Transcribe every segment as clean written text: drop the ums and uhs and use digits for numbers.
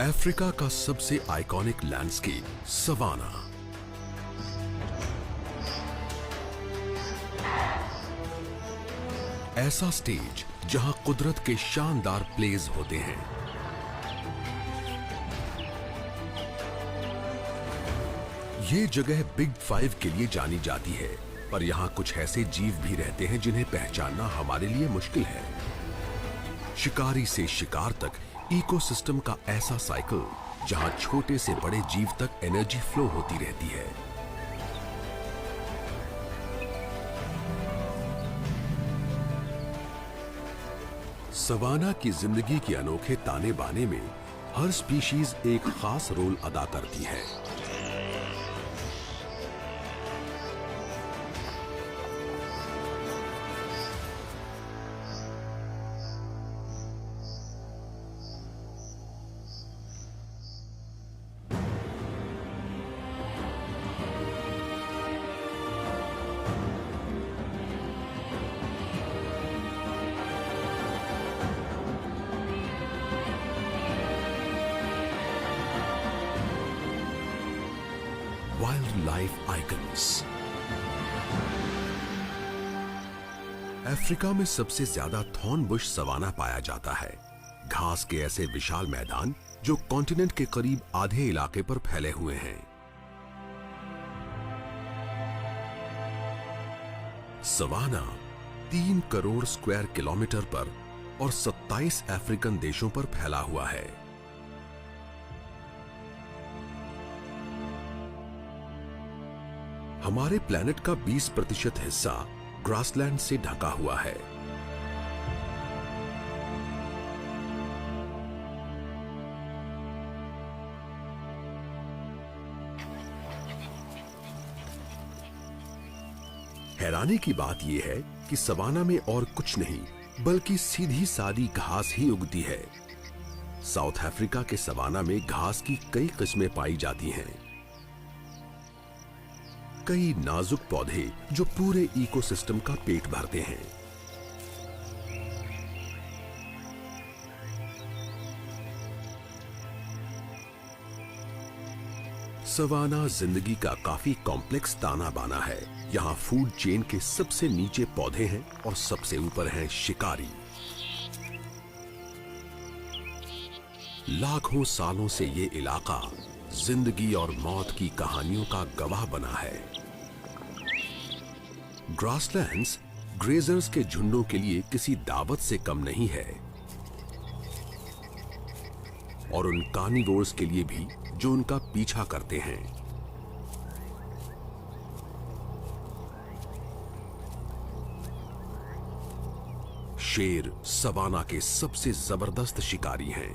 Africa का सबसे iconic landscape savanna. ऐसा स्टेज जहां कुदरत के शानदार प्लेज होते हैं। ये जगह बिग 5 के लिए जानी जाती है, पर यहां कुछ ऐसे जीव भी रहते हैं जिन्हें पहचानना हमारे लिए मुश्किल है। शिकारी से शिकार तक इकोसिस्टम का ऐसा साइकिल जहां छोटे से बड़े जीव तक एनर्जी फ्लो होती रहती है। सवाना की जिंदगी के अनोखे ताने बाने में हर स्पीशीज एक खास रोल अदा करती है। Wild life icons. अफ्रीका में सबसे ज्यादा थॉर्न बुश सवाना पाया जाता है। घास के ऐसे विशाल मैदान जो कॉन्टिनेंट के करीब आधे इलाके पर फैले हुए हैं। सवाना 3 करोड़ स्क्वायर किलोमीटर पर और 27 अफ्रीकन देशों पर फैला हुआ है। हमारे प्लैनेट का 20% हिस्सा ग्रासलैंड से ढका हुआ है। हैरानी की बात यह है कि सवाना में और कुछ नहीं बल्कि सीधी सादी घास ही उगती है। साउथ अफ्रीका के सवाना में घास की कई किस्में पाई जाती हैं। कई नाजुक पौधे जो पूरे इकोसिस्टम का पेट भरते हैं। सवाना जिंदगी का काफी कॉम्प्लेक्स ताना बाना है। यहाँ फूड चेन के सबसे नीचे पौधे हैं और सबसे ऊपर हैं शिकारी। लाखों सालों से ये इलाका जिंदगी और मौत की कहानियों का गवाह बना है। ग्रासलैंड्स ग्रेजर्स के झुंडों के लिए किसी दावत से कम नहीं है, और उन कार्निवोर्स के लिए भी जो उनका पीछा करते हैं। शेर सवाना के सबसे जबरदस्त शिकारी हैं।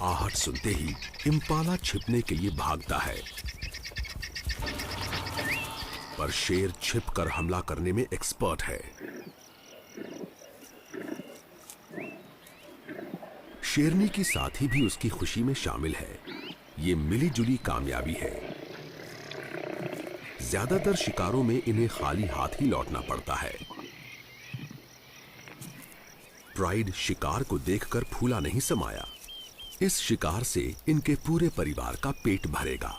आहट सुनते ही इम्पाला छिपने के लिए भागता है, पर शेर छिपकर हमला करने में एक्सपर्ट है। शेरनी की साथी भी उसकी खुशी में शामिल है। ये मिलीजुली कामयाबी है। ज्यादातर शिकारों में इन्हें खाली हाथ ही लौटना पड़ता है। प्राइड शिकार को देखकर फूला नहीं समाया। इस शिकार से इनके पूरे परिवार का पेट भरेगा,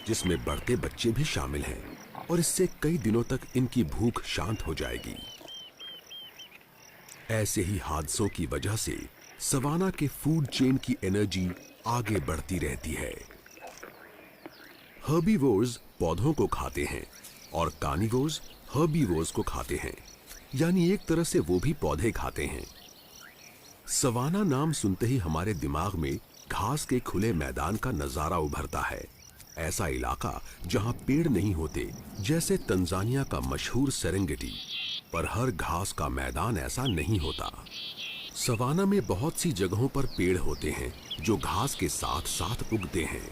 जिसमें बढ़ते बच्चे भी शामिल हैं, और इससे कई दिनों तक इनकी भूख शांत हो जाएगी। ऐसे ही हादसों की वजह से सवाना के फूड चेन की एनर्जी आगे बढ़ती रहती है। हर्बीवोर्स पौधों को खाते हैं और कार्निवोर्स हर्बीवोर्स को खाते हैं, यानी एक तरह से वो भी पौधे खाते हैं। सवाना नाम सुनते ही हमारे दिमाग में घास के खुले मैदान का नजारा उभरता है। ऐसा इलाका जहां पेड़ नहीं होते, जैसे तंजानिया का मशहूर सेरेंगेटी, पर हर घास का मैदान ऐसा नहीं होता। सवाना में बहुत सी जगहों पर पेड़ होते हैं जो घास के साथ साथ उगते हैं।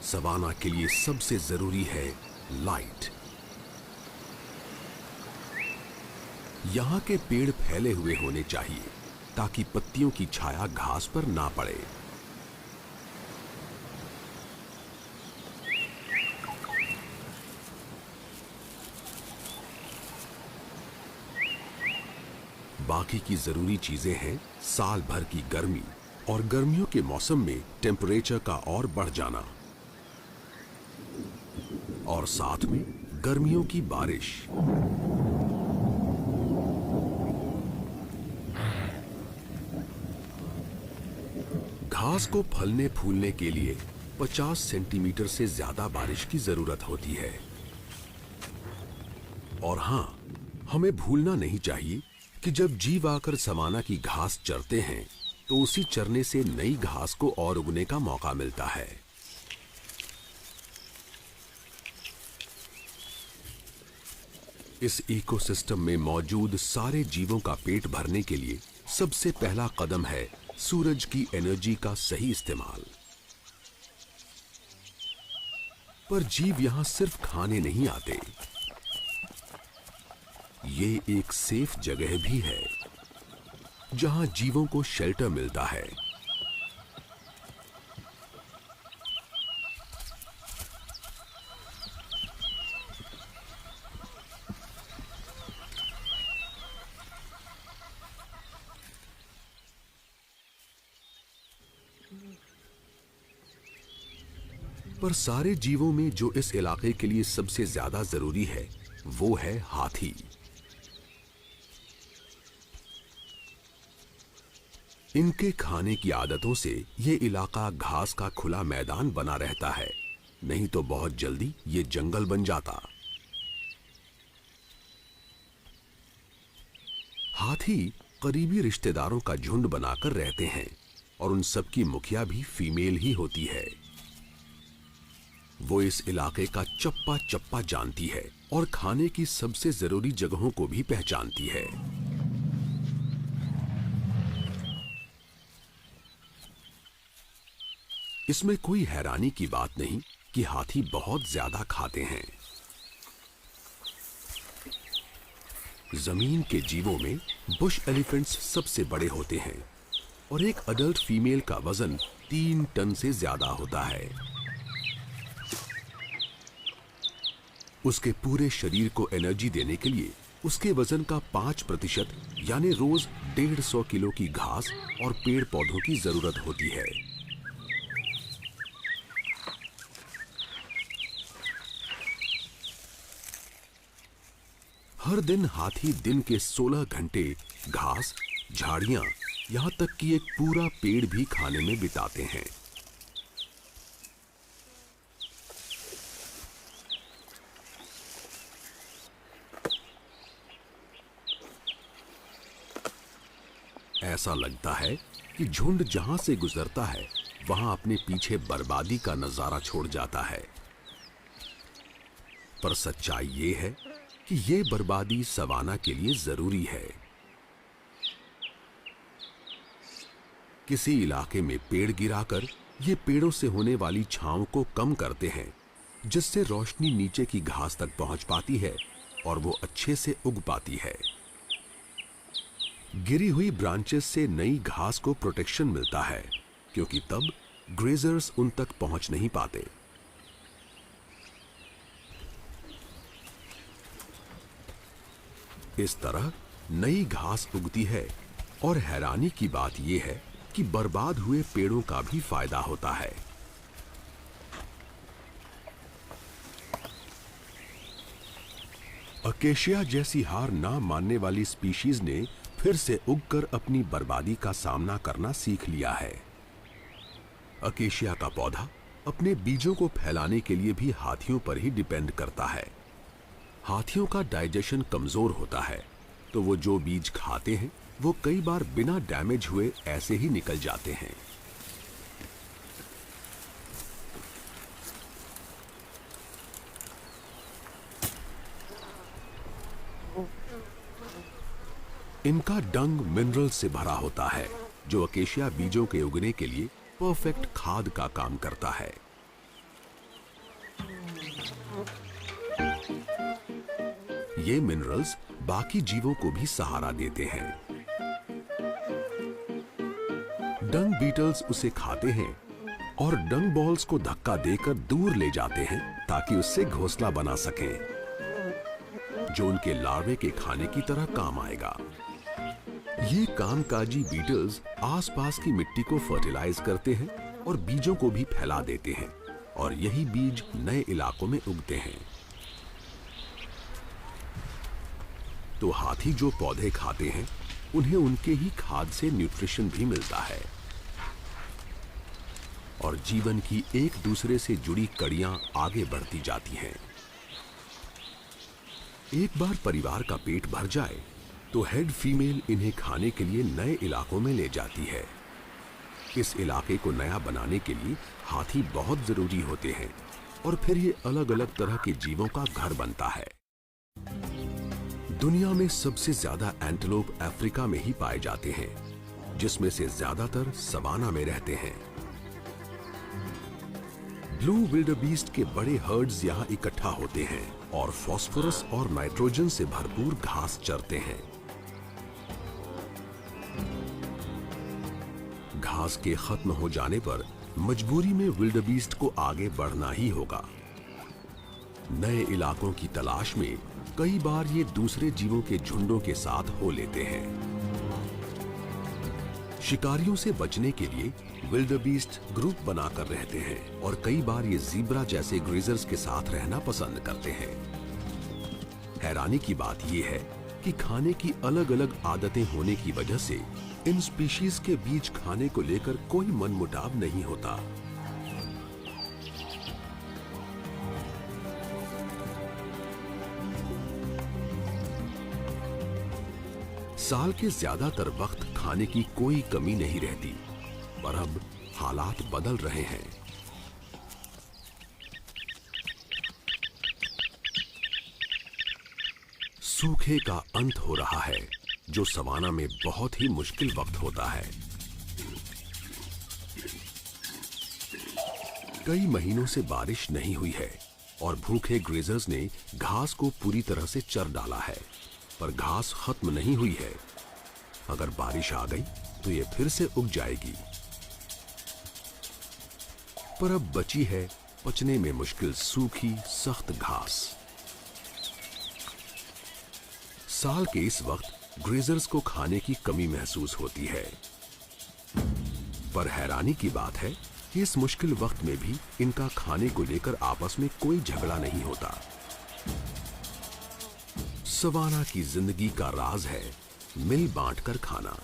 सवाना के लिए सबसे जरूरी है लाइट। यहाँ के पेड़ फैले हुए होने चाहिए ताकि पत्तियों की छाया घास पर ना पड़े। बाकी की जरूरी चीजें हैं साल भर की गर्मी और गर्मियों के मौसम में टेम्परेचर का और बढ़ जाना, और साथ में गर्मियों की बारिश। घास को फलने फूलने के लिए 50 सेंटीमीटर से ज्यादा बारिश की जरूरत होती है। और हां, हमें भूलना नहीं चाहिए कि जब जीव आकर सवाना की घास चरते हैं तो उसी चरने से नई घास को और उगने का मौका मिलता है। इस इकोसिस्टम में मौजूद सारे जीवों का पेट भरने के लिए सबसे पहला कदम है सूरज की एनर्जी का सही इस्तेमाल। पर जीव यहां सिर्फ खाने नहीं आते, ये एक सेफ जगह भी है जहां जीवों को शेल्टर मिलता है। पर सारे जीवों में जो इस इलाके के लिए सबसे ज्यादा जरूरी है वो है हाथी। इनके खाने की आदतों से ये इलाका घास का खुला मैदान बना रहता है, नहीं तो बहुत जल्दी ये जंगल बन जाता। हाथी करीबी रिश्तेदारों का झुंड बनाकर रहते हैं और उन सब की मुखिया भी फीमेल ही होती है। वो इस इलाके का चप्पा चप्पा जानती है और खाने की सबसे जरूरी जगहों को भी पहचानती है। इसमें कोई हैरानी की बात नहीं कि हाथी बहुत ज्यादा खाते हैं। जमीन के जीवों में बुश एलिफेंट्स सबसे बड़े होते हैं और एक अडल्ट फीमेल का वजन 3 टन से ज्यादा होता है। उसके पूरे शरीर को एनर्जी देने के लिए उसके वजन का 5% यानी रोज 150 किलो की घास और पेड़ पौधों की जरूरत होती है। हर दिन हाथी दिन के 16 घंटे घास, झाड़ियां, यहां तक कि एक पूरा पेड़ भी खाने में बिताते हैं। ऐसा लगता है कि झुंड जहां से गुजरता है वहां अपने पीछे बर्बादी का नजारा छोड़ जाता है। पर सच्चाई ये है कि ये बर्बादी सवाना के लिए जरूरी है। किसी इलाके में पेड़ गिराकर ये पेड़ों से होने वाली छांव को कम करते हैं, जिससे रोशनी नीचे की घास तक पहुंच पाती है और वो अच्छे से उग पाती है। गिरी हुई ब्रांचेस से नई घास को प्रोटेक्शन मिलता है, क्योंकि तब ग्रेजर्स उन तक पहुंच नहीं पाते। इस तरह नई घास उगती है और हैरानी की बात यह है कि बर्बाद हुए पेड़ों का भी फायदा होता है। अकेशिया जैसी हार ना मानने वाली स्पीशीज ने फिर से उगकर अपनी बर्बादी का सामना करना सीख लिया है। अकेशिया का पौधा अपने बीजों को फैलाने के लिए भी हाथियों पर ही डिपेंड करता है। हाथियों का डाइजेशन कमजोर होता है, तो वो जो बीज खाते हैं वो कई बार बिना डैमेज हुए ऐसे ही निकल जाते हैं। इनका डंग मिनरल से भरा होता है, जो अकेशिया बीजों के उगने के लिए परफेक्ट खाद का काम करता है। ये मिनरल्स बाकी जीवों को भी सहारा देते हैं। डंग बीटल्स उसे खाते हैं और डंग बॉल्स को धक्का देकर दूर ले जाते हैं ताकि उससे घोंसला बना सकें, जो उनके लार्वे के खाने की तरह काम आएगा। ये कामकाजी बीटल्स आसपास की मिट्टी को फर्टिलाइज करते हैं और बीजों को भी फैला देते हैं और यही बीज नए इलाकों में उगते हैं। तो हाथी जो पौधे खाते हैं उन्हें उनके ही खाद से न्यूट्रिशन भी मिलता है और जीवन की एक दूसरे से जुड़ी कड़ियां आगे बढ़ती जाती हैं। एक बार परिवार का पेट भर जाए तो हेड फीमेल इन्हें खाने के लिए नए इलाकों में ले जाती है। इस इलाके को नया बनाने के लिए हाथी बहुत जरूरी होते हैं और फिर ये अलग अलग तरह के जीवों का घर बनता है। दुनिया में सबसे ज्यादा एंटीलोप अफ्रीका में ही पाए जाते हैं, जिसमें से ज्यादातर सवाना में रहते हैं। ब्लू विल्डरबीस्ट के बड़े हर्ड्स यहाँ इकट्ठा होते हैं और फास्फोरस और नाइट्रोजन से भरपूर घास चरते हैं। घास के खत्म हो जाने पर मजबूरी में विल्डरबीस्ट को आगे बढ़ना ही होगा। नए इलाकों की तलाश में कई बार ये दूसरे जीवों के झुंडों के साथ हो लेते हैं। शिकारियों से बचने के लिए विल्डरबीस्ट ग्रुप बनाकर रहते हैं और कई बार ये ज़ीब्रा जैसे ग्रेजर्स के साथ रहना पसंद करते हैं। हैरानी की बात यह है कि खाने की अलग अलग आदतें होने की वजह से इन स्पीशीज के बीच खाने को लेकर कोई मनमुटाव नहीं होता। साल के ज्यादातर वक्त खाने की कोई कमी नहीं रहती, पर अब हालात बदल रहे हैं। सूखे का अंत हो रहा है, जो सवाना में बहुत ही मुश्किल वक्त होता है। कई महीनों से बारिश नहीं हुई है और भूखे ग्रेजर्स ने घास को पूरी तरह से चर डाला है, पर घास खत्म नहीं हुई है। अगर बारिश आ गई तो ये फिर से उग जाएगी, पर अब बची है पचने में मुश्किल सूखी सख्त घास। साल के इस वक्त ग्रेजर्स को खाने की कमी महसूस होती है, पर हैरानी की बात है कि इस मुश्किल वक्त में भी इनका खाने को लेकर आपस में कोई झगड़ा नहीं होता। सवाना की जिंदगी का राज है मिल बांटकर खाना,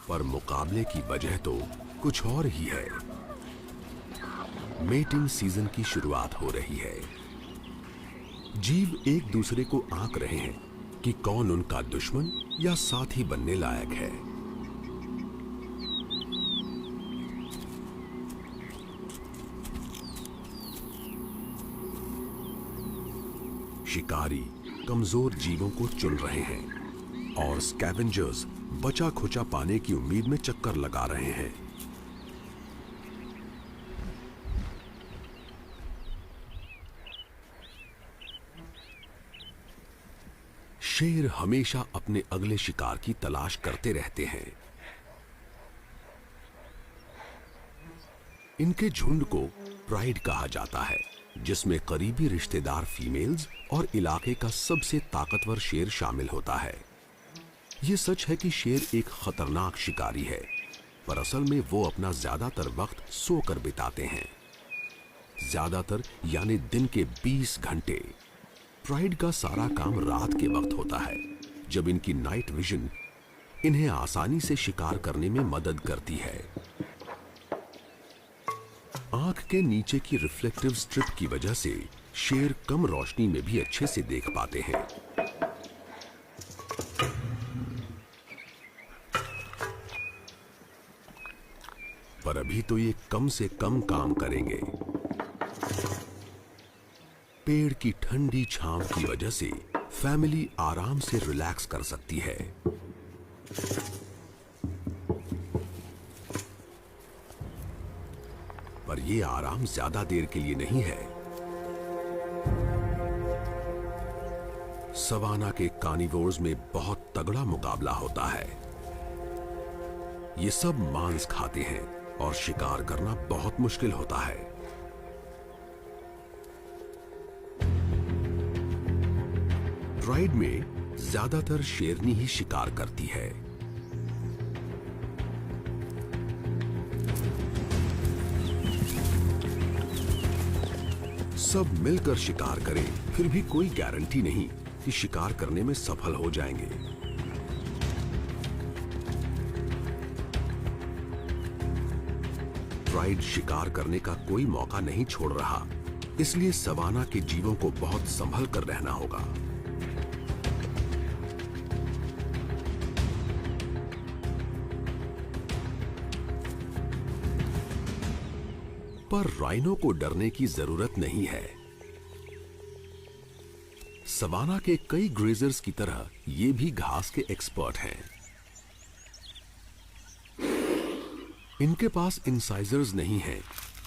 पर मुकाबले की वजह तो कुछ और ही है। मेटिंग सीजन की शुरुआत हो रही है। जीव एक दूसरे को आंक रहे हैं कि कौन उनका दुश्मन या साथी बनने लायक है। शिकारी कमजोर जीवों को चुन रहे हैं और स्कैवेंजर्स बचा खुचा पाने की उम्मीद में चक्कर लगा रहे हैं। शेर हमेशा अपने अगले शिकार की तलाश करते रहते हैं। इनके झुंड को प्राइड कहा जाता है, जिसमें करीबी रिश्तेदार फीमेल्स और इलाके का सबसे ताकतवर शेर शामिल होता है। यह सच है कि शेर एक खतरनाक शिकारी है, पर असल में वो अपना ज्यादातर वक्त सोकर बिताते हैं। ज्यादातर यानी दिन के 20 घंटे। प्राइड का सारा काम रात के वक्त होता है, जब इनकी नाइट विजन इन्हें आसानी से शिकार करने में मदद करती है। आंख के नीचे की रिफ्लेक्टिव स्ट्रिप की वजह से शेर कम रोशनी में भी अच्छे से देख पाते हैं। पर अभी तो ये कम से कम काम करेंगे। पेड़ की ठंडी छांव की वजह से फैमिली आराम से रिलैक्स कर सकती है। पर यह आराम ज्यादा देर के लिए नहीं है। सवाना के कार्निवोर्स में बहुत तगड़ा मुकाबला होता है। ये सब मांस खाते हैं और शिकार करना बहुत मुश्किल होता है। प्राइड में ज्यादातर शेरनी ही शिकार करती है। सब मिलकर शिकार करें, फिर भी कोई गारंटी नहीं कि शिकार करने में सफल हो जाएंगे। प्राइड शिकार करने का कोई मौका नहीं छोड़ रहा, इसलिए सवाना के जीवों को बहुत संभल कर रहना होगा। पर राइनो को डरने की जरूरत नहीं है। सवाना के कई ग्रेजर्स की तरह ये भी घास के एक्सपर्ट हैं। इनके पास इंसाइजर्स नहीं हैं,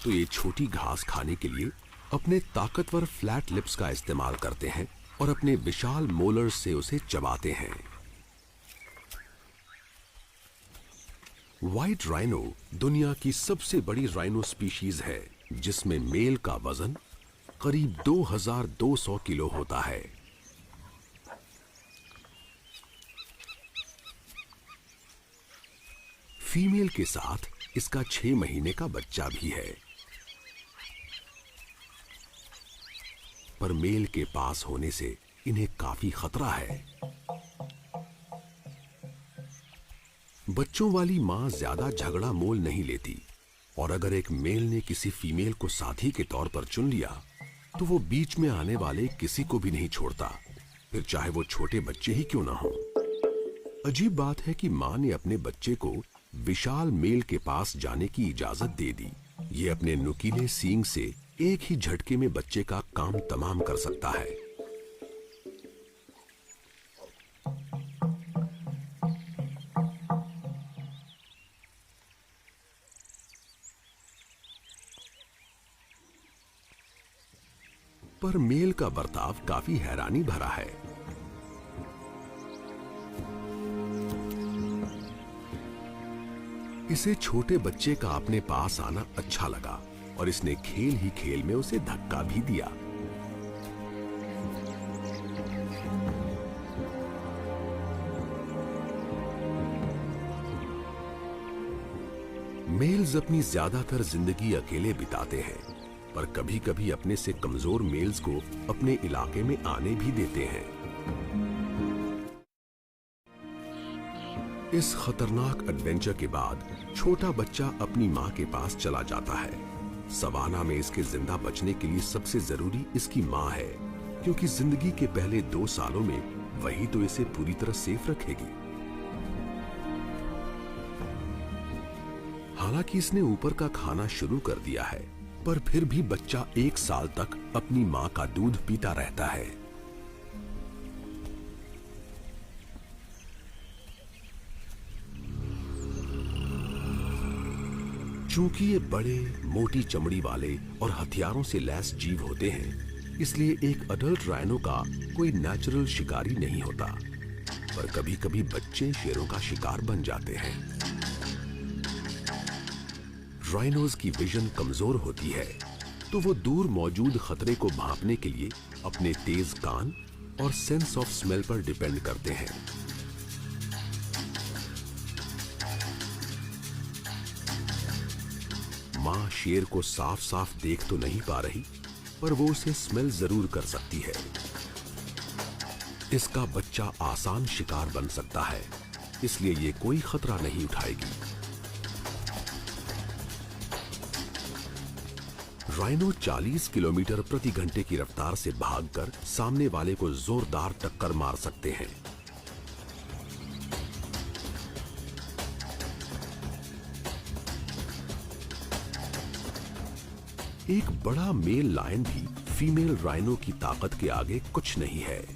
तो ये छोटी घास खाने के लिए अपने ताकतवर फ्लैट लिप्स का इस्तेमाल करते हैं और अपने विशाल मोलर्स से उसे चबाते हैं। व्हाइट राइनो दुनिया की सबसे बड़ी राइनो स्पीशीज है, जिसमें मेल का वजन करीब 2200 किलो होता है। फीमेल के साथ इसका 6 महीने का बच्चा भी है। पर मेल के पास होने से इन्हें काफी खतरा है। बच्चों वाली मां ज्यादा झगड़ा मोल नहीं लेती, और अगर एक मेल ने किसी फीमेल को साथी के तौर पर चुन लिया तो वो बीच में आने वाले किसी को भी नहीं छोड़ता, फिर चाहे वो छोटे बच्चे ही क्यों ना हो। अजीब बात है कि मां ने अपने बच्चे को विशाल मेल के पास जाने की इजाजत दे दी। ये अपने नुकीले सींग से एक ही झटके में बच्चे का काम तमाम कर सकता है। पर मेल का बर्ताव काफी हैरानी भरा है। इसे छोटे बच्चे का अपने पास आना अच्छा लगा और इसने खेल ही खेल में उसे धक्का भी दिया। मेल्स अपनी ज्यादातर जिंदगी अकेले बिताते हैं, पर कभी-कभी अपने से कमजोर मेल्स को अपने इलाके में आने भी देते हैं। इस खतरनाक एडवेंचर के बाद छोटा बच्चा अपनी मां के पास चला जाता है। सवाना में इसके जिंदा बचने के लिए सबसे जरूरी इसकी मां है, क्योंकि जिंदगी के पहले 2 सालों में वही तो इसे पूरी तरह सेफ रखेगी। हालांकि इसने ऊपर का खाना शुरू कर दिया है, पर फिर भी बच्चा 1 साल तक अपनी मां का दूध पीता रहता है। चूंकि ये बड़े, मोटी चमड़ी वाले और हथियारों से लैस जीव होते हैं, इसलिए एक अडल्ट राइनो का कोई नेचुरल शिकारी नहीं होता। पर कभी-कभी बच्चे शेरों का शिकार बन जाते हैं। राइनोज की विजन कमजोर होती है, तो वो दूर मौजूद खतरे को भांपने के लिए अपने तेज कान और सेंस ऑफ स्मेल पर डिपेंड करते हैं। मां शेर को साफ साफ देख तो नहीं पा रही, पर वो उसे स्मेल जरूर कर सकती है। इसका बच्चा आसान शिकार बन सकता है, इसलिए ये कोई खतरा नहीं उठाएगी। राइनो 40 किलोमीटर प्रति घंटे की रफ्तार से भागकर सामने वाले को जोरदार टक्कर मार सकते हैं। एक बड़ा मेल लायन भी फीमेल राइनो की ताकत के आगे कुछ नहीं है।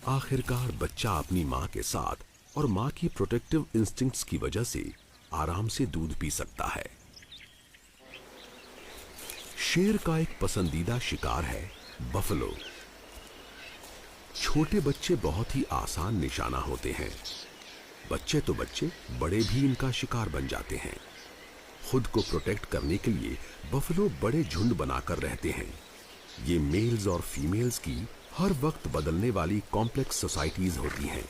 आखिरकार बच्चा अपनी मां के साथ और मां की प्रोटेक्टिव इंस्टिंक्ट्स की वजह से आराम से दूध पी सकता है। शेर का एक पसंदीदा शिकार है बफलो। छोटे बच्चे बहुत ही आसान निशाना होते हैं। बच्चे तो बच्चे, बड़े भी इनका शिकार बन जाते हैं। खुद को प्रोटेक्ट करने के लिए बफलो बड़े झुंड बनाकर रहते हैं। ये मेल्स और फीमेल्स की हर वक्त बदलने वाली कॉम्प्लेक्स सोसाइटीज होती हैं।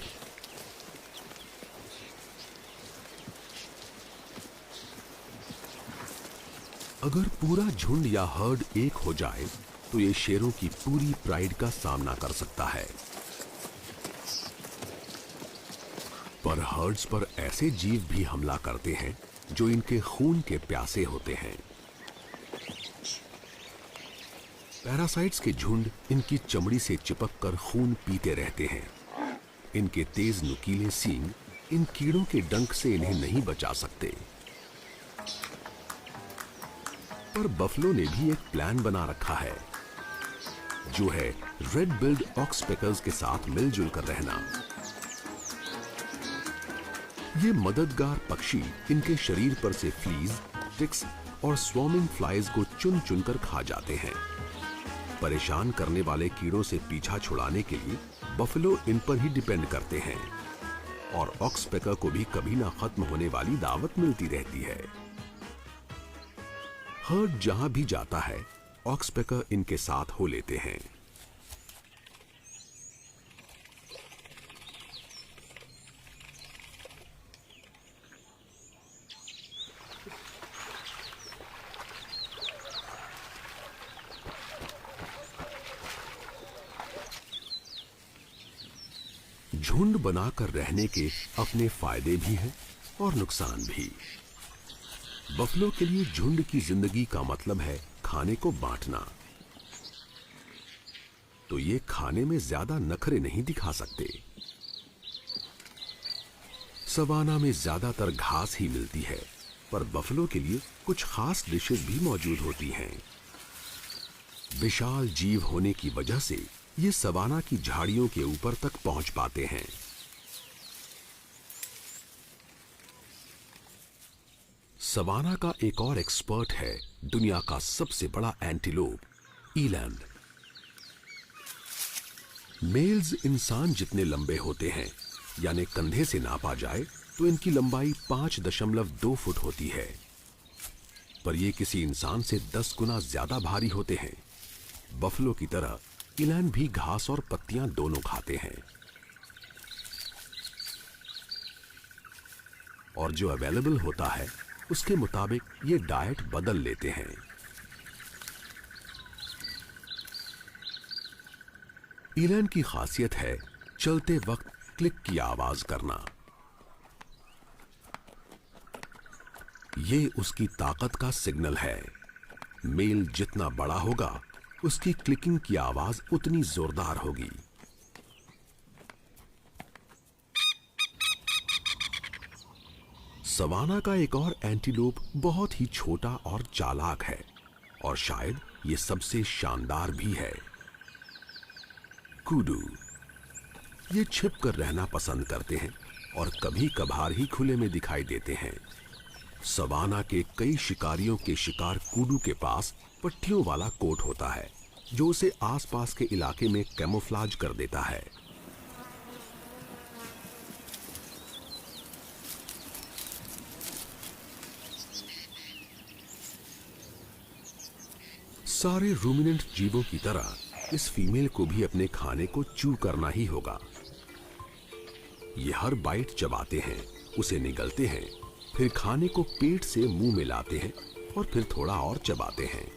अगर पूरा झुंड या हर्ड एक हो जाए तो ये शेरों की पूरी प्राइड का सामना कर सकता है। पर हर्ड्स पर ऐसे जीव भी हमला करते हैं जो इनके खून के प्यासे होते हैं। पैरासाइट्स के झुंड इनकी चमड़ी से चिपककर खून पीते रहते हैं। इनके तेज नुकीले सींग इन कीड़ों के डंक से इन्हें नहीं बचा सकते। पर बफलो ने भी एक प्लान बना रखा है, जो है रेड बिल्ड ऑक्सपेकर्स के साथ मिलजुल कर रहना। ये मददगार पक्षी इनके शरीर पर से फ्लीज, टिक्स और स्वॉर्मिंग फ्लाइज को चुन चुनकर खा जाते हैं। परेशान करने वाले कीड़ों से पीछा छुड़ाने के लिए बफलो इन पर ही डिपेंड करते हैं और ऑक्सपेकर को भी कभी ना खत्म होने वाली दावत मिलती रहती है। हर्ड जहां भी जाता है, ऑक्सपेकर इनके साथ हो लेते हैं। झुंड बनाकर रहने के अपने फायदे भी हैं और नुकसान भी। बफलो के लिए झुंड की जिंदगी का मतलब है खाने को बांटना। तो ये खाने में ज्यादा नखरे नहीं दिखा सकते। सवाना में ज्यादातर घास ही मिलती है, पर बफलो के लिए कुछ खास डिशेस भी मौजूद होती हैं। विशाल जीव होने की वजह से ये सवाना की झाड़ियों के ऊपर तक पहुंच पाते हैं। सवाना का एक और एक्सपर्ट है दुनिया का सबसे बड़ा एंटीलोप, ईलैंड। मेल्स इंसान जितने लंबे होते हैं, यानी कंधे से नापा जाए तो इनकी लंबाई 5.2 फुट होती है, पर ये किसी इंसान से 10 गुना ज्यादा भारी होते हैं। बफलो की तरह ईलैंड भी घास और पत्तियां दोनों खाते हैं, और जो अवेलेबल होता है उसके मुताबिक ये डाइट बदल लेते हैं। ईलैंड की खासियत है चलते वक्त क्लिक की आवाज करना। ये उसकी ताकत का सिग्नल है। मेल जितना बड़ा होगा, उसकी क्लिकिंग की आवाज उतनी जोरदार होगी। सवाना का एक और एंटीलोप बहुत ही छोटा और चालाक है, और शायद ये सबसे शानदार भी है, कूडू। ये छिपकर रहना पसंद करते हैं और कभी कभार ही खुले में दिखाई देते हैं। सवाना के कई शिकारियों के शिकार कूडू के पास पट्टियों वाला कोट होता है, जो उसे आसपास के इलाके में कैमोफ्लाज कर देता है। सारे रूमिनेंट जीवों की तरह इस फीमेल को भी अपने खाने को च्यू करना ही होगा। ये हर बाइट चबाते हैं, उसे निगलते हैं, फिर खाने को पेट से मुंह में लाते हैं और फिर थोड़ा और चबाते हैं।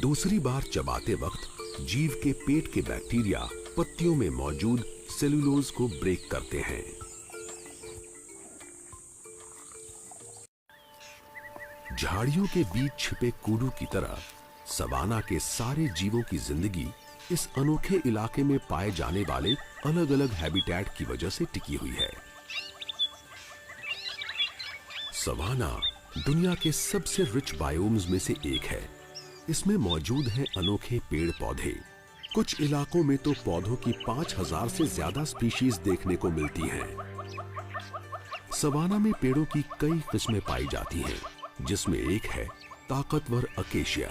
दूसरी बार चबाते वक्त जीव के पेट के बैक्टीरिया पत्तियों में मौजूद सेलुलोज को ब्रेक करते हैं। झाड़ियों के बीच छिपे कूडू की तरह सवाना के सारे जीवों की जिंदगी इस अनोखे इलाके में पाए जाने वाले अलग अलग हैबिटेट की वजह से टिकी हुई है। सवाना दुनिया के सबसे रिच बायोम्स में से एक है। इसमें मौजूद हैं अनोखे पेड़ पौधे। कुछ इलाकों में तो पौधों की 5000 से ज्यादा स्पीशीज देखने को मिलती हैं। सवाना में पेड़ों की कई किस्में पाई जाती हैं, जिसमें एक है ताकतवर अकेशिया।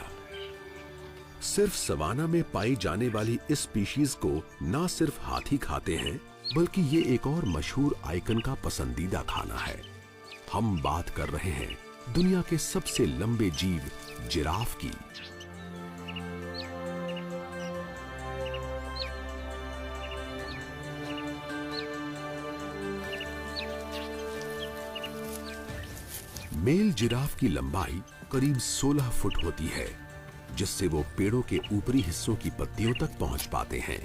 सिर्फ सवाना में पाई जाने वाली इस स्पीशीज को ना सिर्फ हाथी खाते हैं, बल्कि ये एक और मशहूर आइकन का पसंदीदा खाना है। हम बात कर रहे हैं दुनिया के सबसे लंबे जीव जिराफ की। मेल जिराफ की लंबाई करीब 16 फुट होती है, जिससे वो पेड़ों के ऊपरी हिस्सों की पत्तियों तक पहुंच पाते हैं।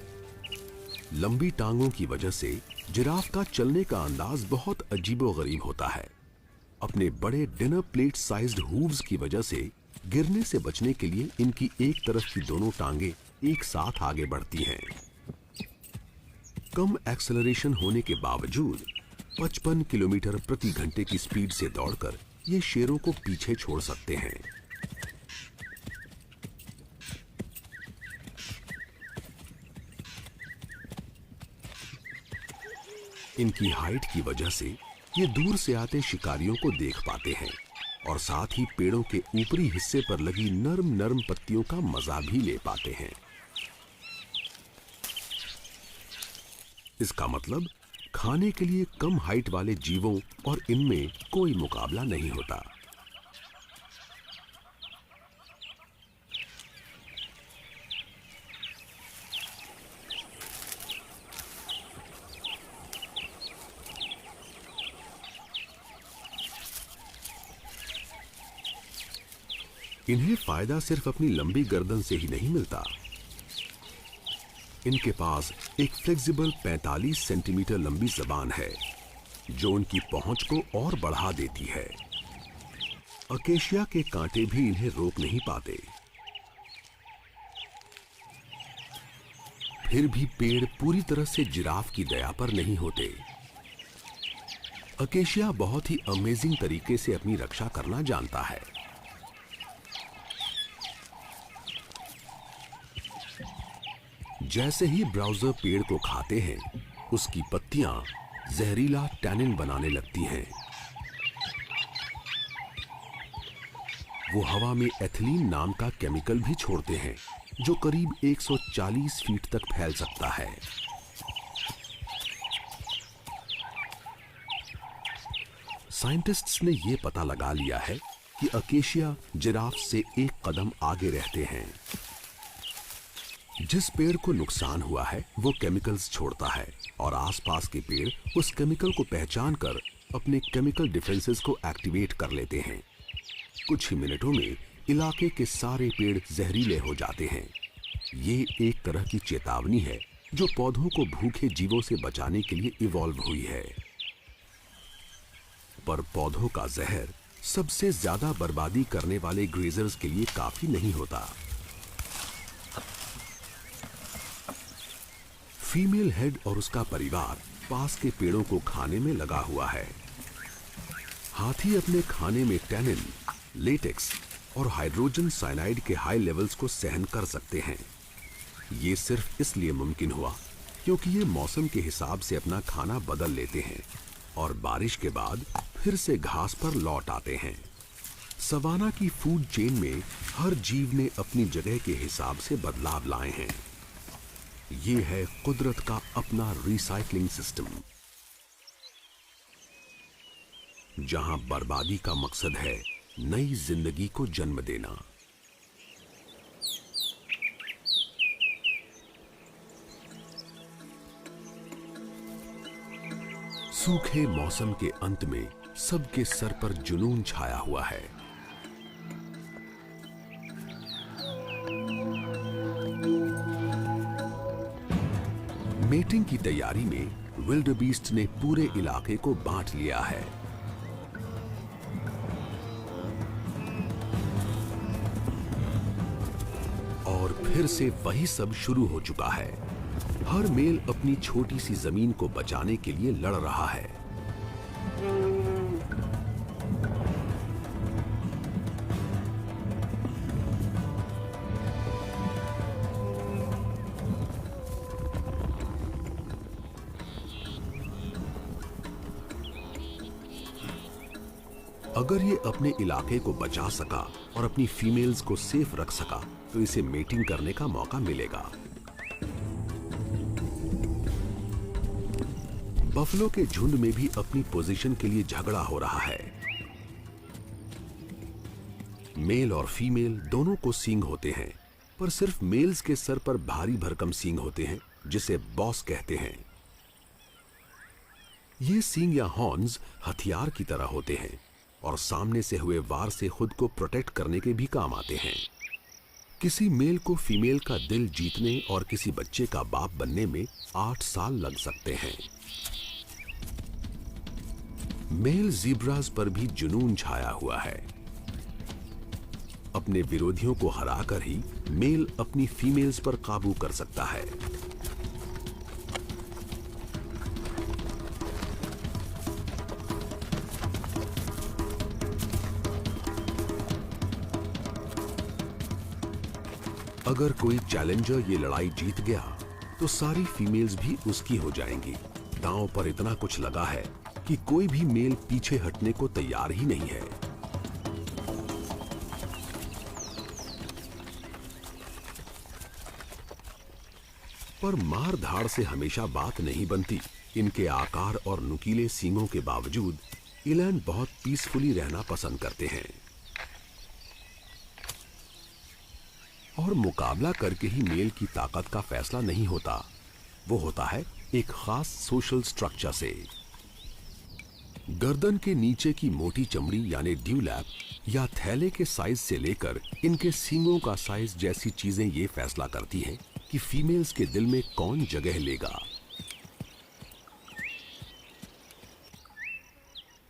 लंबी टांगों की वजह से जिराफ का चलने का अंदाज बहुत अजीबोगरीब होता है। अपने बड़े डिनर प्लेट साइज्ड हूव्स की वजह से गिरने से बचने के लिए इनकी एक तरफ की दोनों टांगे एक साथ आगे बढ़ती हैं। कम एक्सेलरेशन होने के बावजूद 55 किलोमीटर प्रति घंटे की स्पीड से दौड़कर ये शेरों को पीछे छोड़ सकते हैं। इनकी हाइट की वजह से ये दूर से आते शिकारियों को देख पाते हैं और साथ ही पेड़ों के ऊपरी हिस्से पर लगी नरम नरम पत्तियों का मजा भी ले पाते हैं। इसका मतलब खाने के लिए कम हाइट वाले जीवों और इनमें कोई मुकाबला नहीं होता। इन्हें फायदा सिर्फ अपनी लंबी गर्दन से ही नहीं मिलता। इनके पास एक फ्लेक्सिबल 45 सेंटीमीटर लंबी जबान है, जो उनकी पहुंच को और बढ़ा देती है। अकेशिया के कांटे भी इन्हें रोक नहीं पाते। फिर भी पेड़ पूरी तरह से जिराफ की दया पर नहीं होते। अकेशिया बहुत ही अमेजिंग तरीके से अपनी रक्षा करना जानता है। जैसे ही ब्राउजर पेड़ को खाते हैं, उसकी पत्तियां जहरीला टैनिन बनाने लगती हैं। वो हवा में एथिलीन नाम का केमिकल भी छोड़ते हैं, जो करीब 140 फीट तक फैल सकता है। साइंटिस्ट्स ने यह पता लगा लिया है कि अकेशिया जिराफ से एक कदम आगे रहते हैं। जिस पेड़ को नुकसान हुआ है वो केमिकल्स छोड़ता है और आसपास के पेड़ उस केमिकल को पहचान कर अपने केमिकल डिफेंसेस को एक्टिवेट कर लेते हैं। कुछ ही मिनटों में इलाके के सारे पेड़ जहरीले हो जाते हैं। ये एक तरह की चेतावनी है जो पौधों को भूखे जीवों से बचाने के लिए इवॉल्व हुई है। पर पौधों का जहर सबसे ज्यादा बर्बादी करने वाले ग्रेजर्स के लिए काफी नहीं होता। फीमेल हेड और उसका परिवार पास के पेड़ों को खाने में लगा हुआ है। हाथी अपने खाने में टैनिन, लेटेक्स और हाइड्रोजन साइनाइड के हाई लेवल्स को सहन कर सकते हैं। ये सिर्फ इसलिए मुमकिन हुआ क्योंकि ये मौसम के हिसाब से अपना खाना बदल लेते हैं और बारिश के बाद फिर से घास पर लौट आते हैं। सवाना की फूड चेन में हर जीव ने अपनी जगह के हिसाब से बदलाव लाए हैं। ये है कुदरत का अपना रिसाइकलिंग सिस्टम, जहां बर्बादी का मकसद है नई जिंदगी को जन्म देना। सूखे मौसम के अंत में सबके सर पर जुनून छाया हुआ है। मेटिंग की तैयारी में विल्डबीस्ट ने पूरे इलाके को बांट लिया है। और फिर से वही सब शुरू हो चुका है। हर मेल अपनी छोटी सी जमीन को बचाने के लिए लड़ रहा है। अगर ये अपने इलाके को बचा सका और अपनी फीमेल्स को सेफ रख सका तो इसे मेटिंग करने का मौका मिलेगा। बफलो के झुंड में भी अपनी पोजीशन के लिए झगड़ा हो रहा है। मेल और फीमेल दोनों को सींग होते हैं, पर सिर्फ मेल्स के सर पर भारी भरकम सींग होते हैं, जिसे बॉस कहते हैं। ये सींग या हॉर्न्स हथियार की तरह होते हैं और सामने से हुए वार से खुद को प्रोटेक्ट करने के भी काम आते हैं। किसी मेल को फीमेल का दिल जीतने और किसी बच्चे का बाप बनने में 8 साल लग सकते हैं। मेल ज़ीब्रास पर भी जुनून छाया हुआ है। अपने विरोधियों को हराकर ही मेल अपनी फीमेल्स पर काबू कर सकता है। अगर कोई चैलेंजर ये लड़ाई जीत गया तो सारी फीमेल्स भी उसकी हो जाएंगी। दांव पर इतना कुछ लगा है कि कोई भी मेल पीछे हटने को तैयार ही नहीं है। पर मार धाड़ से हमेशा बात नहीं बनती। इनके आकार और नुकीले सींगों के बावजूद इलैंड बहुत पीसफुली रहना पसंद करते हैं और मुकाबला करके ही मेल की ताकत का फैसला नहीं होता, वो होता है एक खास सोशल स्ट्रक्चर से। गर्दन के नीचे की मोटी चमड़ी यानी ड्यूलैप या थैले के साइज से लेकर इनके सींगों का साइज जैसी चीजें ये फैसला करती हैं कि फीमेल्स के दिल में कौन जगह लेगा।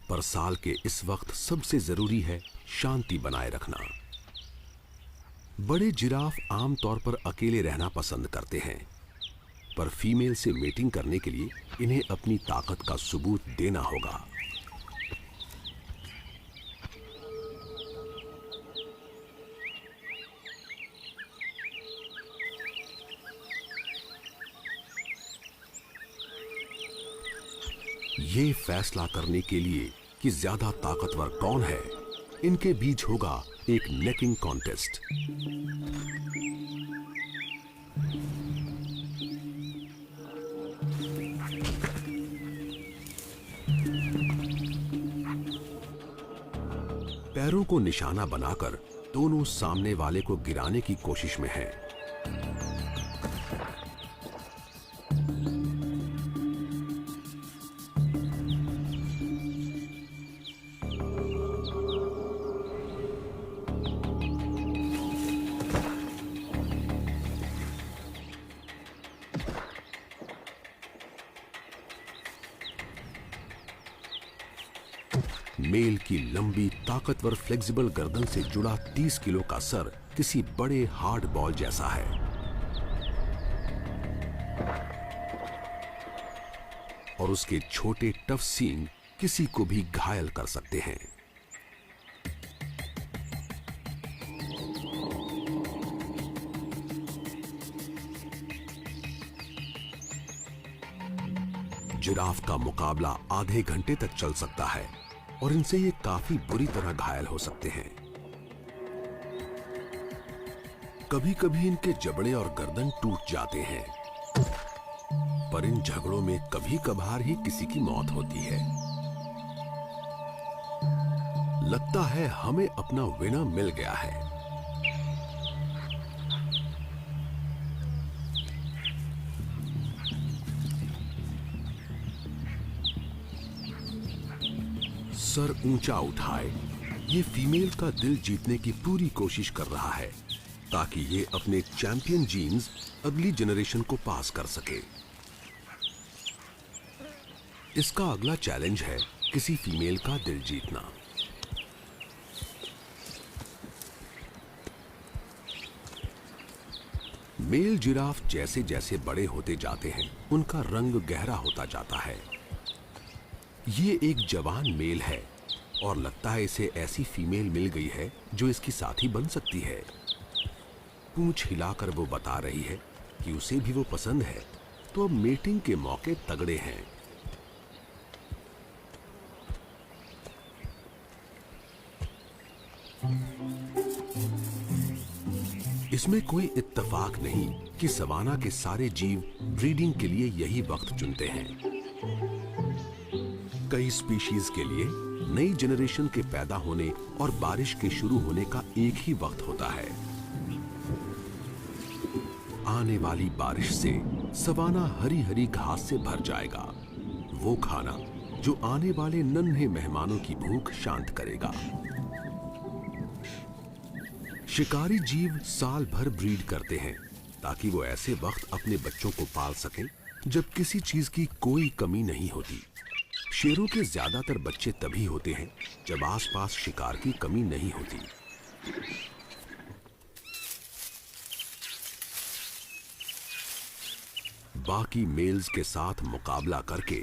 पर साल के इस वक्त सबसे जरूरी है शांति बनाए रखना। बड़े जिराफ आमतौर पर अकेले रहना पसंद करते हैं, पर फीमेल से मेटिंग करने के लिए इन्हें अपनी ताकत का सबूत देना होगा। ये फैसला करने के लिए कि ज्यादा ताकतवर कौन है, इनके बीच होगा एक नेकिंग कॉन्टेस्ट। पैरों को निशाना बनाकर दोनों सामने वाले को गिराने की कोशिश में हैं। मेल की लंबी ताकतवर फ्लेक्सिबल गर्दन से जुड़ा 30 किलो का सर किसी बड़े हार्ड बॉल जैसा है और उसके छोटे टफ सींग किसी को भी घायल कर सकते हैं। जिराफ का मुकाबला आधे घंटे तक चल सकता है और इनसे ये काफी बुरी तरह घायल हो सकते हैं। कभी-कभी इनके जबड़े और गर्दन टूट जाते हैं, पर इन झगड़ों में कभी-कभार ही किसी की मौत होती है। लगता है हमें अपना विनर मिल गया है। सर ऊंचा उठाए, ये फीमेल का दिल जीतने की पूरी कोशिश कर रहा है ताकि ये अपने चैंपियन जीन्स अगली जनरेशन को पास कर सके। इसका अगला चैलेंज है किसी फीमेल का दिल जीतना। मेल जिराफ जैसे जैसे बड़े होते जाते हैं, उनका रंग गहरा होता जाता है। ये एक जवान मेल है और लगता है इसे ऐसी फीमेल मिल गई है जो इसकी साथी बन सकती है। पूंछ हिलाकर वो बता रही है कि उसे भी वो पसंद है, तो अब मेटिंग के मौके तगड़े हैं। इसमें कोई इत्तेफाक नहीं कि सवाना के सारे जीव ब्रीडिंग के लिए यही वक्त चुनते हैं। कई स्पीशीज के लिए नई जनरेशन के पैदा होने और बारिश के शुरू होने का एक ही वक्त होता है। आने वाली बारिश से सवाना हरी हरी घास से भर जाएगा, वो खाना जो आने वाले नन्हे मेहमानों की भूख शांत करेगा। शिकारी जीव साल भर ब्रीड करते हैं ताकि वो ऐसे वक्त अपने बच्चों को पाल सकें जब किसी चीज की कोई कमी नहीं होती। शेरों के ज्यादातर बच्चे तभी होते हैं जब आसपास शिकार की कमी नहीं होती। बाकी मेल्स के साथ मुकाबला करके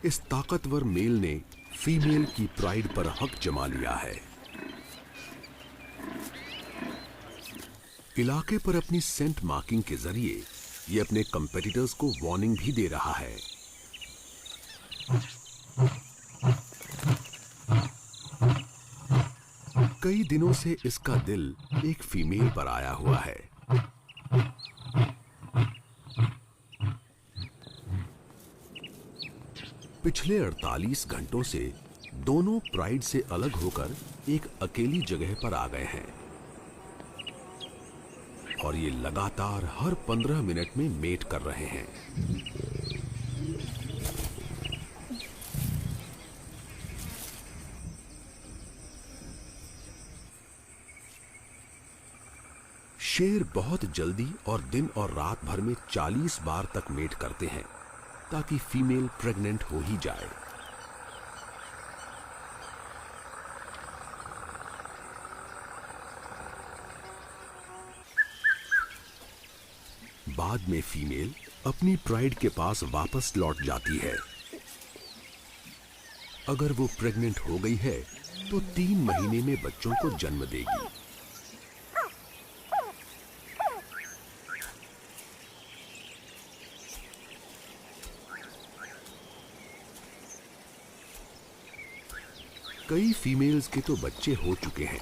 इस ताकतवर मेल ने फीमेल की प्राइड पर हक जमा लिया है। इलाके पर अपनी सेंट मार्किंग के जरिए ये अपने कंपेटिटर्स को वार्निंग भी दे रहा है। कई दिनों से इसका दिल एक फीमेल पर आया हुआ है। पिछले 48 घंटों से दोनों प्राइड से अलग होकर एक अकेली जगह पर आ गए हैं और ये लगातार हर 15 मिनट में मेट कर रहे हैं। शेर बहुत जल्दी और दिन और रात भर में 40 बार तक मेट करते हैं ताकि फीमेल प्रेग्नेंट हो ही जाए। बाद में फीमेल अपनी प्राइड के पास वापस लौट जाती है। अगर वो प्रेग्नेंट हो गई है तो 3 महीने में बच्चों को जन्म देगी। कई फीमेल्स के तो बच्चे हो चुके हैं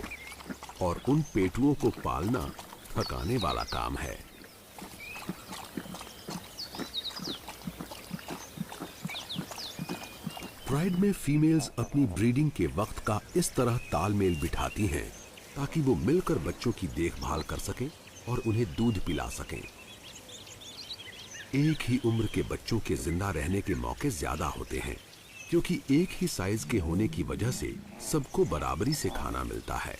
और उन पेटुओं को पालना थकाने वाला काम है। प्राइड में फीमेल्स अपनी ब्रीडिंग के वक्त का इस तरह तालमेल बिठाती हैं ताकि वो मिलकर बच्चों की देखभाल कर सकें और उन्हें दूध पिला सकें। एक ही उम्र के बच्चों के जिंदा रहने के मौके ज्यादा होते हैं क्योंकि एक ही साइज के होने की वजह से सबको बराबरी से खाना मिलता है।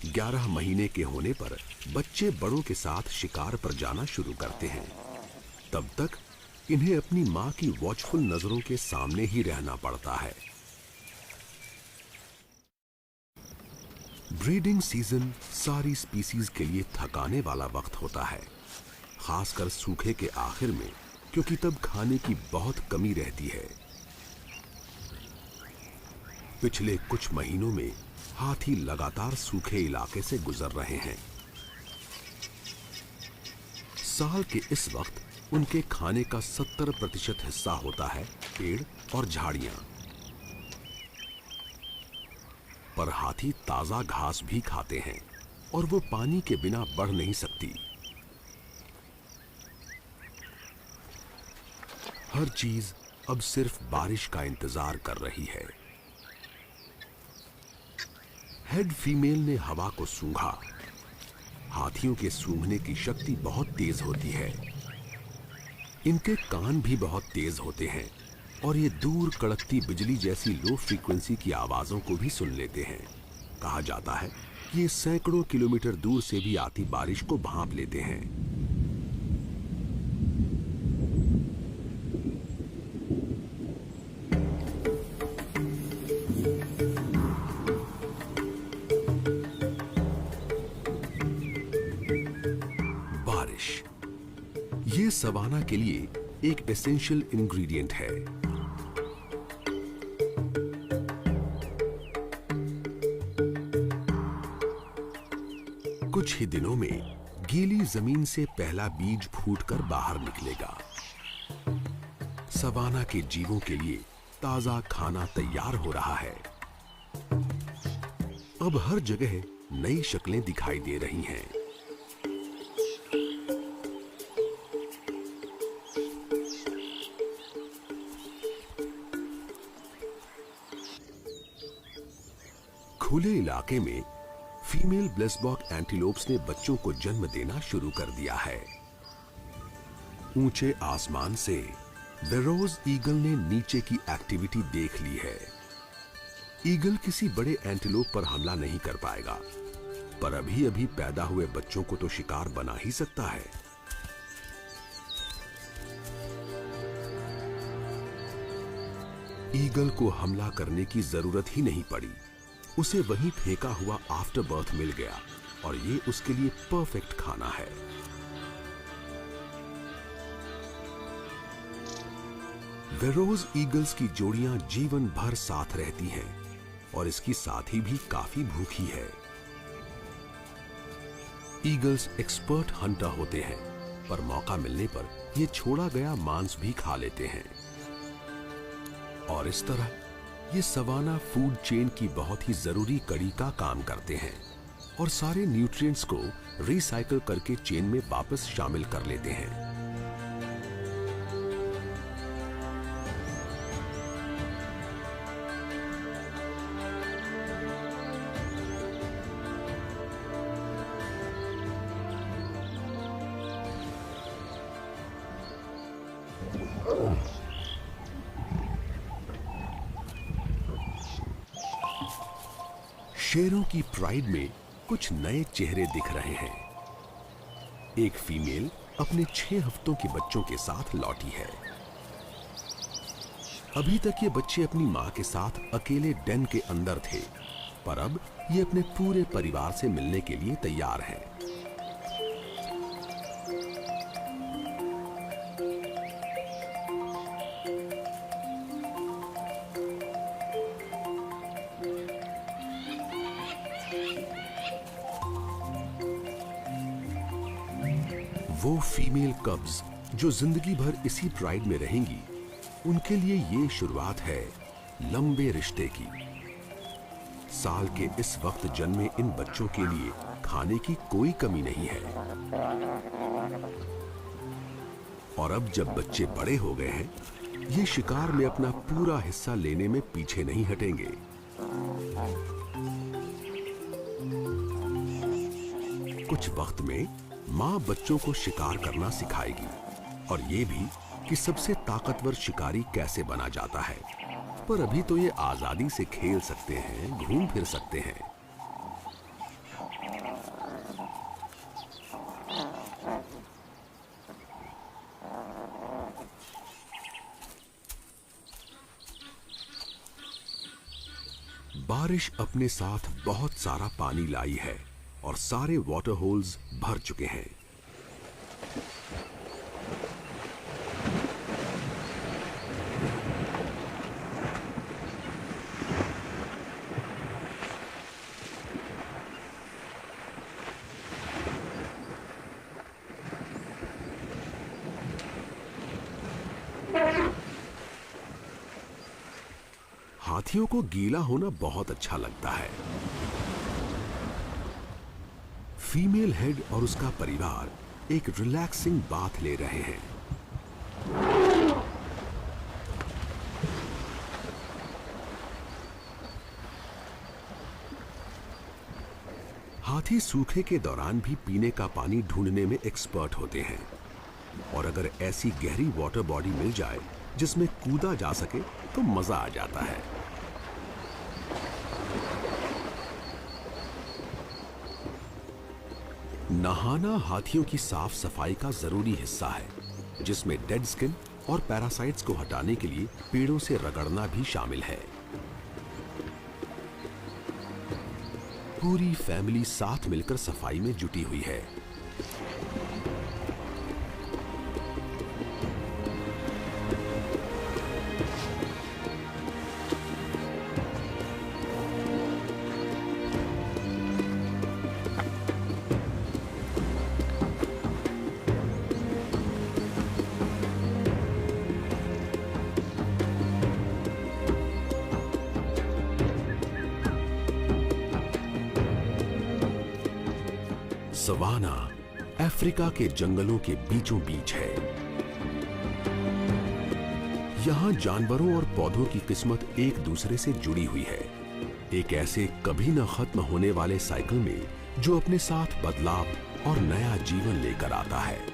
11 महीने के होने पर बच्चे बड़ों के साथ शिकार पर जाना शुरू करते हैं। तब तक इन्हें अपनी मां की वॉचफुल नजरों के सामने ही रहना पड़ता है। ब्रीडिंग सीजन सारी स्पीसीज के लिए थकाने वाला वक्त होता है, खासकर सूखे के आखिर में, क्योंकि तब खाने की बहुत कमी रहती है। पिछले कुछ महीनों में हाथी लगातार सूखे इलाके से गुजर रहे हैं। साल के इस वक्त उनके खाने का 70% हिस्सा होता है पेड़ और झाड़ियां। पर हाथी ताजा घास भी खाते हैं और वो पानी के बिना बढ़ नहीं सकती। हर चीज अब सिर्फ बारिश का इंतजार कर रही है। हेड फीमेल ने हवा को सूंघा। हाथियों के सूंघने की शक्ति बहुत तेज होती है। इनके कान भी बहुत तेज होते हैं और ये दूर कड़कती बिजली जैसी लो फ्रीक्वेंसी की आवाजों को भी सुन लेते हैं। कहा जाता है कि ये सैकड़ों किलोमीटर दूर से भी आती बारिश को भांप लेते हैं। ये सवाना के लिए एक एसेंशियल इंग्रेडिएंट है। कुछ ही दिनों में गीली जमीन से पहला बीज फूटकर बाहर निकलेगा। सवाना के जीवों के लिए ताजा खाना तैयार हो रहा है। अब हर जगह नई शक्लें दिखाई दे रही हैं। खुले इलाके में फीमेल ब्लेसबॉक एंटीलोप्स ने बच्चों को जन्म देना शुरू कर दिया है। ऊंचे आसमान से वेरोज ईगल ने नीचे की एक्टिविटी देख ली है। ईगल किसी बड़े एंटीलोप पर हमला नहीं कर पाएगा, पर अभी अभी पैदा हुए बच्चों को तो शिकार बना ही सकता है। ईगल को हमला करने की जरूरत ही नहीं पड़ी, उसे वहीं फेंका हुआ आफ्टर बर्थ मिल गया और ये उसके लिए परफेक्ट खाना है। वेरोज ईगल्स की जोड़ियां जीवन भर साथ रहती हैं और इसकी साथी भी काफी भूखी है। ईगल्स एक्सपर्ट हंटर होते हैं, पर मौका मिलने पर ये छोड़ा गया मांस भी खा लेते हैं और इस तरह ये सवाना फूड चेन की बहुत ही जरूरी कड़ी का काम करते हैं और सारे न्यूट्रिएंट्स को रिसाइकल करके चेन में वापस शामिल कर लेते हैं। शेरों की प्राइड में कुछ नए चेहरे दिख रहे हैं। एक फीमेल अपने 6 हफ्तों के बच्चों के साथ लौटी है। अभी तक ये बच्चे अपनी मां के साथ अकेले डेन के अंदर थे, पर अब ये अपने पूरे परिवार से मिलने के लिए तैयार हैं। वो फीमेल कब्स जो जिंदगी भर इसी प्राइड में रहेंगी, उनके लिए ये शुरुआत है लंबे रिश्ते की। साल के इस वक्त जन्मे इन बच्चों के लिए खाने की कोई कमी नहीं है और अब जब बच्चे बड़े हो गए हैं, ये शिकार में अपना पूरा हिस्सा लेने में पीछे नहीं हटेंगे। कुछ वक्त में मां बच्चों को शिकार करना सिखाएगी और ये भी कि सबसे ताकतवर शिकारी कैसे बना जाता है, पर अभी तो ये आजादी से खेल सकते हैं, घूम फिर सकते हैं। बारिश अपने साथ बहुत सारा पानी लाई है और सारे वाटर होल्स भर चुके हैं। हाथियों को गीला होना बहुत अच्छा लगता है। फीमेल हेड और उसका परिवार एक रिलैक्सिंग बाथ ले रहे हैं। हाथी सूखे के दौरान भी पीने का पानी ढूंढने में एक्सपर्ट होते हैं और अगर ऐसी गहरी वाटर बॉडी मिल जाए जिसमें कूदा जा सके तो मजा आ जाता है। नहाना हाथियों की साफ सफाई का जरूरी हिस्सा है, जिसमें डेड स्किन और पैरासाइट्स को हटाने के लिए पेड़ों से रगड़ना भी शामिल है। पूरी फैमिली साथ मिलकर सफाई में जुटी हुई है। सवाना अफ्रीका के जंगलों के बीचों बीच है। यहाँ जानवरों और पौधों की किस्मत एक दूसरे से जुड़ी हुई है। एक ऐसे कभी न खत्म होने वाले साइकिल में जो अपने साथ बदलाव और नया जीवन लेकर आता है।